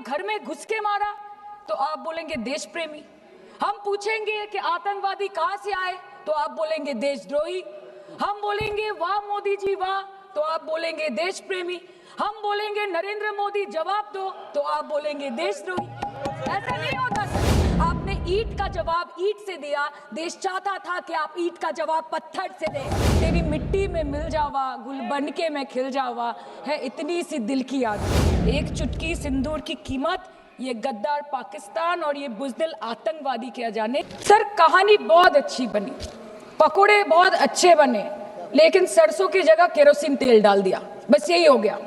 घर में घुस के मारा तो आप बोलेंगे देश प्रेमी। हम पूछेंगे कि आतंकवादी कहां से आए तो आप बोलेंगे देशद्रोही। हम बोलेंगे वाह मोदी जी वाह तो आप बोलेंगे देश प्रेमी। हम बोलेंगे नरेंद्र मोदी जवाब दो तो आप बोलेंगे देशद्रोही। ऐसा नहीं होता सर। आपने ईंट का जवाब ईंट से दिया, देश चाहता था कि आप ईंट का जवाब पत्थर से दें। तेरी मिट्टी में मिल जावा, गुल बन के मैं खिल जावा, है इतनी सी दिल की याद। एक चुटकी सिंदूर की कीमत, ये गद्दार पाकिस्तान और ये बुज़दिल आतंकवादी क्या जाने। सर कहानी बहुत अच्छी बनी, पकोड़े बहुत अच्छे बने, लेकिन सरसों की जगह केरोसिन तेल डाल दिया, बस यही हो गया।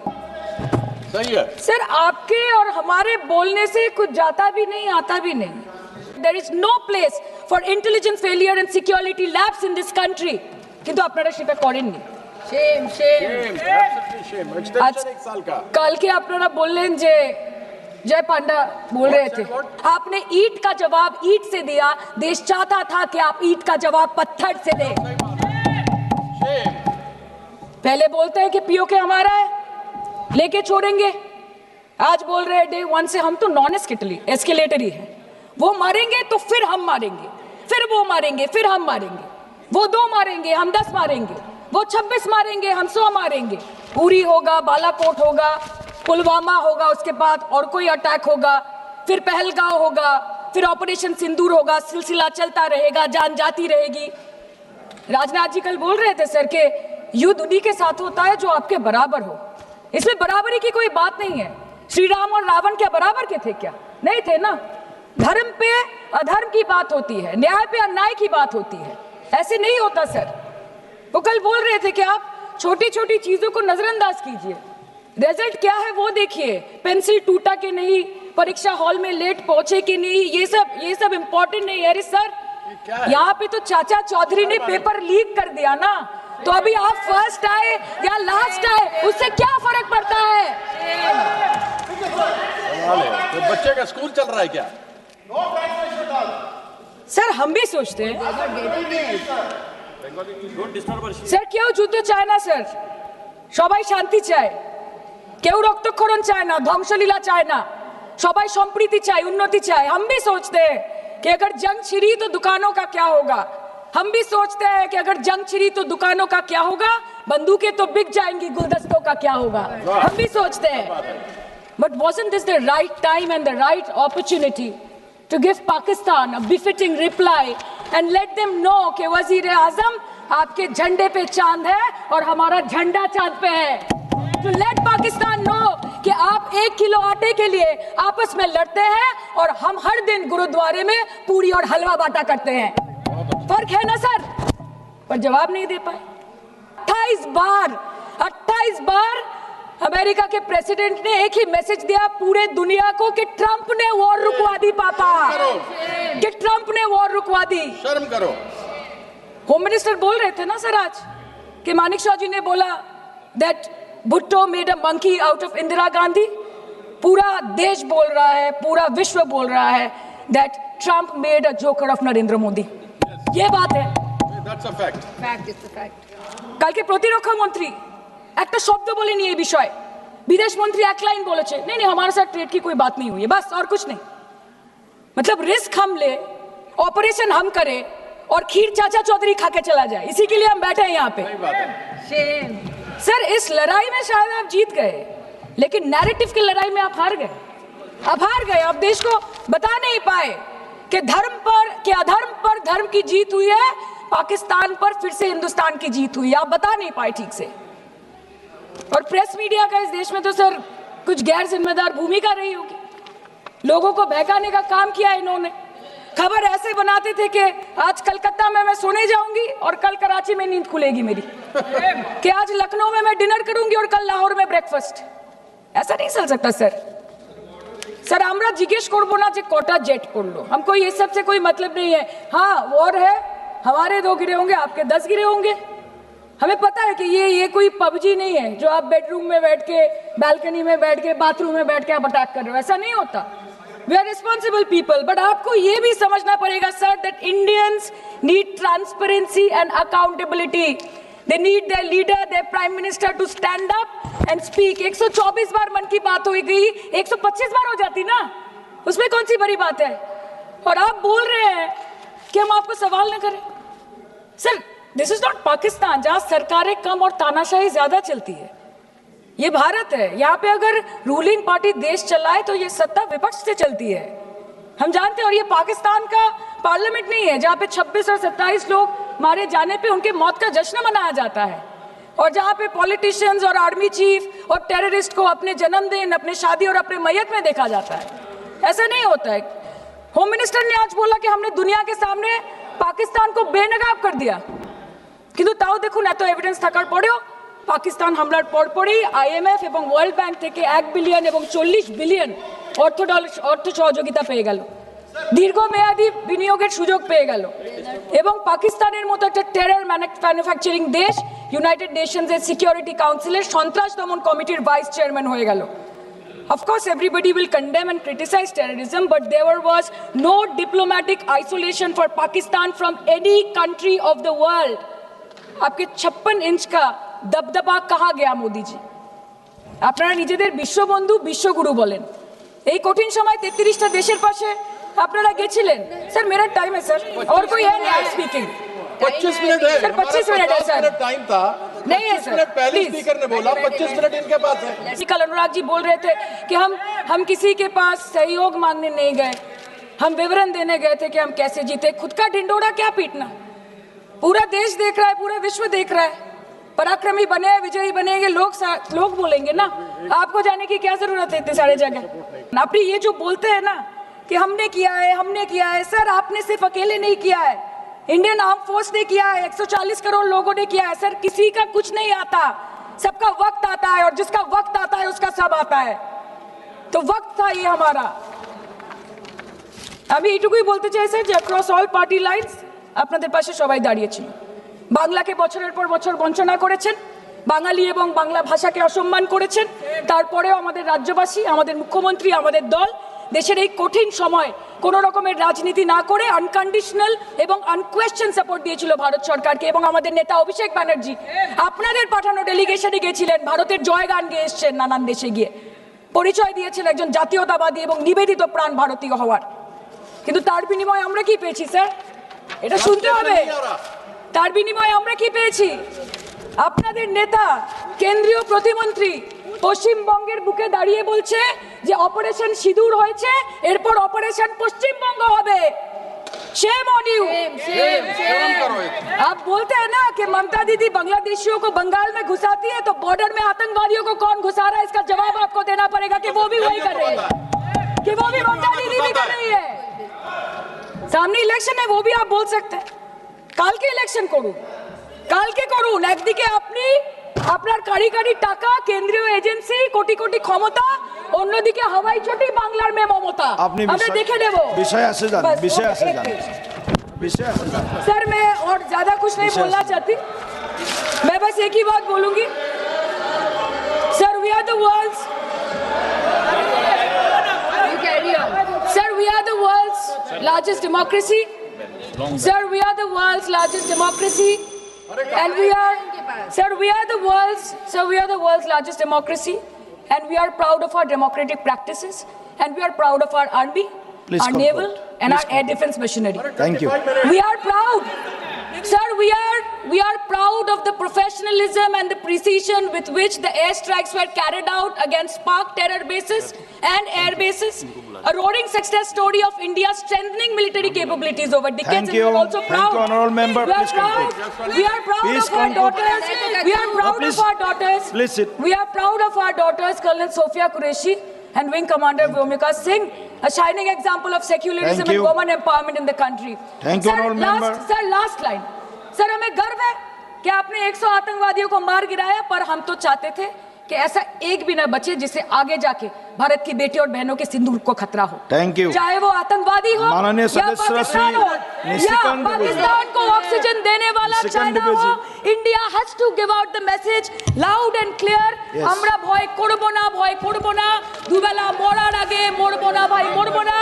सही है सर, आपके और हमारे बोलने से कुछ जाता भी नहीं आता भी नहीं। There is no place for intelligence failure and security labs in this country. কিন্তু আপনারা সেটা করেননি। Shame, shame. shame. Extension एक साल का। कल के আপনারা বললেন যে जय पांडा बोल रहे थे, आपने ईंट का जवाब ईंट से दिया, देश चाहता था कि आप ईंट का जवाब पत्थर से दें। पहले बोलते हैं कि पीओके हमारा है, लेके छोड़ेंगे, आज बोल रहे हैं डे वन से हम तो नॉन एस्केलेटरी है। वो मारेंगे तो फिर हम मारेंगे, फिर वो मारेंगे, फिर हम मारेंगे, वो 2 मारेंगे हम 10 मारेंगे, वो 26 मारेंगे हम 100 मारेंगे। उरी होगा, बालाकोट होगा, पुलवामा होगा, उसके बाद और कोई अटैक होगा, फिर पहलगांव होगा, फिर ऑपरेशन सिंदूर होगा, सिलसिला चलता रहेगा, जान जाती रहेगी। राजनाथ जी कल बोल रहे थे सर के युद्ध उन्हीं के साथ होता है जो आपके बराबर हो। इसमें बराबरी की कोई बात नहीं है। श्री राम और रावण क्या बराबर के थे क्या? नहीं थे ना। धर्म पे अधर्म की बात होती है, न्याय पे अन्याय की बात होती है, ऐसे नहीं होता सर। वो कल बोल रहे थे कि आप छोटी छोटी चीजों को नजरअंदाज कीजिए, रिजल्ट क्या है वो देखिए। पेंसिल टूटा कि नहीं, परीक्षा हॉल में लेट पहुंचे कि नहीं, ये सब इम्पोर्टेंट नहीं है। अरे सर, यहाँ पे तो चाचा चौधरी ने पेपर लीक कर दिया ना, तो अभी आप फर्स्ट आए या लास्ट आए उससे क्या फर्क पड़ता है? तो बच्चे का स्कूल चल रहा है क्या? सर हम भी सोचते हैं স্যার কেউ যুদ্ধ চায় না স্যার, সবাই শান্তি চায়, কেউ রক্তক্ষরণ চায় না, ধ্বংসলীলা চায় না, সবাই সম্প্रीति চায়, उन्नति चाहे। हम भी सोचते हैं कि अगर जंग छिड़ी तो दुकानों का क्या होगा। हम भी सोचते हैं कि अगर जंग छिड़ी तो दुकानों का क्या होगा, बंदूकें तो बिक जाएंगी, गुलदस्तों का क्या होगा। हम भी सोचते हैं, but wasn't this the right time and the right opportunity to give Pakistan a befitting reply and let them know कि वज़ीर-ए-आज़म आपके झंडे पे चांद है और हमारा झंडा चांद पे है। To let Pakistan know कि आप 1 किलो आटे के लिए आपस में लड़ते हैं और हम हर दिन गुरुद्वारे में पूरी और हलवा बांटा करते हैं। फर्क है ना सर? पर जवाब नहीं दे पाए। 28 बार अमेरिका के प्रेसिडेंट ने एक ही मैसेज दिया पूरे दुनिया को कि ट्रंप ने वॉर रुकवा दी पापा, कि ट्रंप ने वॉर रुकवा दी। शर्म करो। होम मिनिस्टर बोल रहे थे ना सर आज कि मानिक शाह जी ने बोला that Bhutto made a monkey out of Indira Gandhi. पूरा देश बोल रहा है, पूरा विश्व बोल रहा है that Trump made a joker of Narendra Modi. ये बात है। That's a fact. Fact is the fact. कल के प्रतिरक्षा मंत्री একটা শব্দ বলেনি এই বিষয়ে, विदेश मंत्री एक लाइन बोलेছে नहीं हमारे साथ ट्रेड की कोई बात नहीं हुई है, बस और कुछ नहीं। मतलब रिस्क हम ले, ऑपरेशन हम करें और खीर चाचा चौधरी खा के चला जाए, इसी के लिए हम बैठे हैं यहाँ पे। सर इस लड़ाई में शायद आप जीत गए, लेकिन नैरेटिव की लड़ाई में आप हार गए। आप देश को बता नहीं पाए कि धर्म पर कि अधर्म पर धर्म की जीत हुई है, पाकिस्तान पर फिर से हिंदुस्तान की जीत हुई है, आप बता नहीं पाए ठीक से। और प्रेस मीडिया का इस देश में तो सर कुछ गैर जिम्मेदार भूमिका रही होगी, लोगों को बहकाने का काम किया इन्होंने। खबर ऐसे बनाते थे कि आज कलकत्ता में मैं सोने जाऊंगी और कल कराची में नींद खुलेगी मेरी, कि आज लखनऊ में मैं डिनर करूंगी और कल लाहौर में ब्रेकफास्ट। ऐसा नहीं चल सकता सर। सर আমরা জিজ্ঞেস করব না যে কটা জেট পড়লো, हमको ये सब से कोई मतलब नहीं है। हाँ वॉर है, हमारे 2 गिरे होंगे, आपके 10 गिरे होंगे। हमें पता है कि ये कोई पबजी नहीं है जो आप बेडरूम में बैठ के, बालकनी में बैठ के, बाथरूम में बैठ के आप अटैक कर रहे हो, ऐसा नहीं होता। We are responsible people, but आपको ये भी समझना पड़ेगा sir that Indians need transparency and accountability. They need their leader, their prime minister to stand up and speak. 124 बार मन की बात हो गई, 125 बार हो जाती ना, उसमें कौन सी बड़ी बात है? और आप बोल रहे हैं कि हम आपको सवाल न करें। Sir, this is not Pakistan जहां सरकारें कम और तानाशाही ज्यादा चलती है। ये भारत है, यहाँ पे अगर रूलिंग पार्टी देश चलाए तो ये सत्ता विपक्ष से चलती है, हम जानते हैं। और ये पाकिस्तान का पार्लियामेंट नहीं है जहाँ पे 26 और 27 लोग मारे जाने पे उनके मौत का जश्न मनाया जाता है, और जहाँ पे पॉलिटिशियंस और आर्मी चीफ और टेररिस्ट को अपने जन्मदिन, अपने शादी और अपने मैयत में देखा जाता है। ऐसा नहीं होता है। होम मिनिस्टर ने आज बोला कि हमने दुनिया के सामने पाकिस्तान को बेनकाब कर दिया, কিন্তু তাও দেখুন এত এভিডেন্স থাকার পরেও পাকিস্তান হামলার পরপরই আইএমএফ এবং ওয়ার্ল্ড ব্যাংক থেকে 1 বিলিয়ন এবং 40 বিলিয়ন অর্থ সহযোগিতা পেয়ে গেল, দীর্ঘমেয়াদী বিনিয়োগের সুযোগ পেয়ে গেল, এবং পাকিস্তানের মতো একটা টেরর ম্যানুফ্যাকচারিং দেশ ইউনাইটেড নেশনসের সিকিউরিটি কাউন্সিলের সন্ত্রাস দমন কমিটির ভাইস চেয়ারম্যান হয়ে গেল। Of course, everybody will condemn and criticize terrorism, but there was no diplomatic isolation for Pakistan from any country of the world. आपके 56 इंच का दबदबा कहाँ गया मोदी जी? আপনারা নিজেদের বিশ্ববন্ধু বিশ্বগুরু বলেন, এই কঠিন সময় 33টা দেশের পাশে আপনারা গেছিলেন। স্যার मेरा टाइम है सर, और कोई है नहीं स्पीकिंग? 25 मिनट है सर 25 मिनट है सर, टाइम था, नहीं है 25 सर, मिनट पहले प्लीज। स्पीकर ने बोला 25 मिनट इनके पास है। कल अनुराग जी बोल रहे थे कि हम किसी के पास सहयोग मांगने नहीं गए, हम विवरण देने गए थे कि हम कैसे जीते। खुद का ढिंडोरा क्या पीटना, पूरा देश देख रहा है, पूरा विश्व देख रहा है। पराक्रमी बने, विजयी बनेंगे लोग बोलेंगे ना, आपको जाने की क्या जरूरत है इतने सारे जगह। आप ये जो बोलते हैं ना कि हमने किया है, सर आपने सिर्फ अकेले नहीं किया है, इंडियन आर्म फोर्स ने किया है, 140 करोड़ लोगों ने किया है। सर किसी का कुछ नहीं आता, सबका वक्त आता है, और जिसका वक्त आता है उसका सब आता है। तो वक्त था ये हमारा। আমি এইটুকুই বলতে চাই স্যার যে অ্যাক্রস অল পার্টি লাইনস আপনাদের পাশে সবাই দাঁড়িয়েছিল। বাংলাকে বছরের পর বছর বঞ্চনা করেছেন, বাঙালি এবং বাংলা ভাষাকে অসম্মান করেছেন, তারপরেও আমাদের রাজ্যবাসী, আমাদের মুখ্যমন্ত্রী, আমাদের দল দেশের এই কঠিন সময় কোনো রকমের রাজনীতি না করে আনকন্ডিশনাল এবং আনকোয়েশ্চন সাপোর্ট দিয়েছিল ভারত সরকারকে। এবং আমাদের নেতা অভিষেক ব্যানার্জি আপনাদের পাঠানো ডেলিগেশনে গিয়েছিলেন, ভারতের জয়গান গেয়ে এসছেন, নানান দেশে গিয়ে পরিচয় দিয়েছেন একজন জাতীয়তাবাদী এবং নিবেদিত প্রাণ ভারতীয় হওয়ার। কিন্তু তার বিনিময়ে আমরা কি পেয়েছি স্যার? এটা শুনতে হবে। তার বিনিময়ে আমরা কি পেয়েছি? আপনাদের নেতা কেন্দ্রীয় প্রতিমন্ত্রী পশ্চিমবঙ্গের বুকে দাঁড়িয়ে বলছে যে অপারেশন সিঁদুর হয়েছে, এরপর অপারেশন পশ্চিমবঙ্গ হবে। Shame on you. आप बोलते हैं ना कि ममता दीदी बांग्लादेशियों को बंगाल में घुसाती है, तो बॉर्डर में आतंकवादियों को कौन घुसा रहा है इसका जवाब आपको देना पड़ेगा कि वो भी वही कर रहे हैं, कि वो भी ममता दीदी भी कर रही है। सामने इलेक्शन है, वो भी आप बोल सकते हैं কালকে ইলেকশন করুন, কালকে করুন। একদিকে আপনি আপনার কারিগরি টাকা, কেন্দ্রীয় এজেন্সি, কোটি কোটি ক্ষমতা, অন্যদিকে হাওয়াই চটি বাংলার মে মমতা। আমরা দেখে নেব। विषय से जान, विषय से जान, विषय से जान। सर मैं और ज्यादा कुछ नहीं बोलना चाहती, मैं बस एक ही बात बोलूंगी। Sir we are the world's, sir we are the world's largest democracy, sir we are the world's largest democracy, and we are the world's largest democracy, and we are proud of our democratic practices, and we are proud of our army, Please our conclude. naval and our air defense machinery. Thank you. We are proud, sir, we are proud of the professionalism and the precision with which the airstrikes were carried out against Pak terror bases and air bases, a roaring success story of India's strengthening military capabilities over decades. Thank And we are you. also Thank proud. you, honorable member. We are Please proud. conclude. We are proud Please of our conclude. daughters. We are proud please. of our daughters. Please sit. We are proud of our daughters, Colonel Sophia Qureshi and Wing Commander Vyomika Singh, a shining example of secularism Thank and you. women empowerment in the country. Thank you, honorable member. Sir, last line. Sir हमें गर्व है कि आपने 100 आतंकवादियों को मार गिराया, पर हम तो चाहते थे कि ऐसा एक भी न बचे जिससे आगे जाके भारत की बेटी और बहनों के सिंदूर को खतरा हो। Thank you. चाहे वो आतंकवादी हो माननीय या सदस्य पाकिस्तान श्री हो, या निशिकांत पाकिस्तान को ऑक्सीजन देने वाला या second चाइना हो, debate. India has to give out the message loud and clear. Yes. আমরা ভয় করব না, দুবেলা মরার আগে মরবো না ভাই, মরবো না।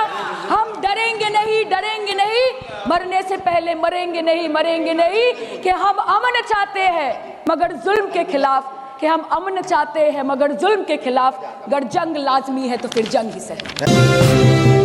हम डरेंगे नहीं, मरने से पहले मरेंगे नहीं, कि हम अमन चाहते हैं मगर जुल्म के खिलाफ, कि हम अमन चाहते हैं मगर जुल्म के खिलाफ। अगर जंग लाजमी है तो फिर जंग ही सही।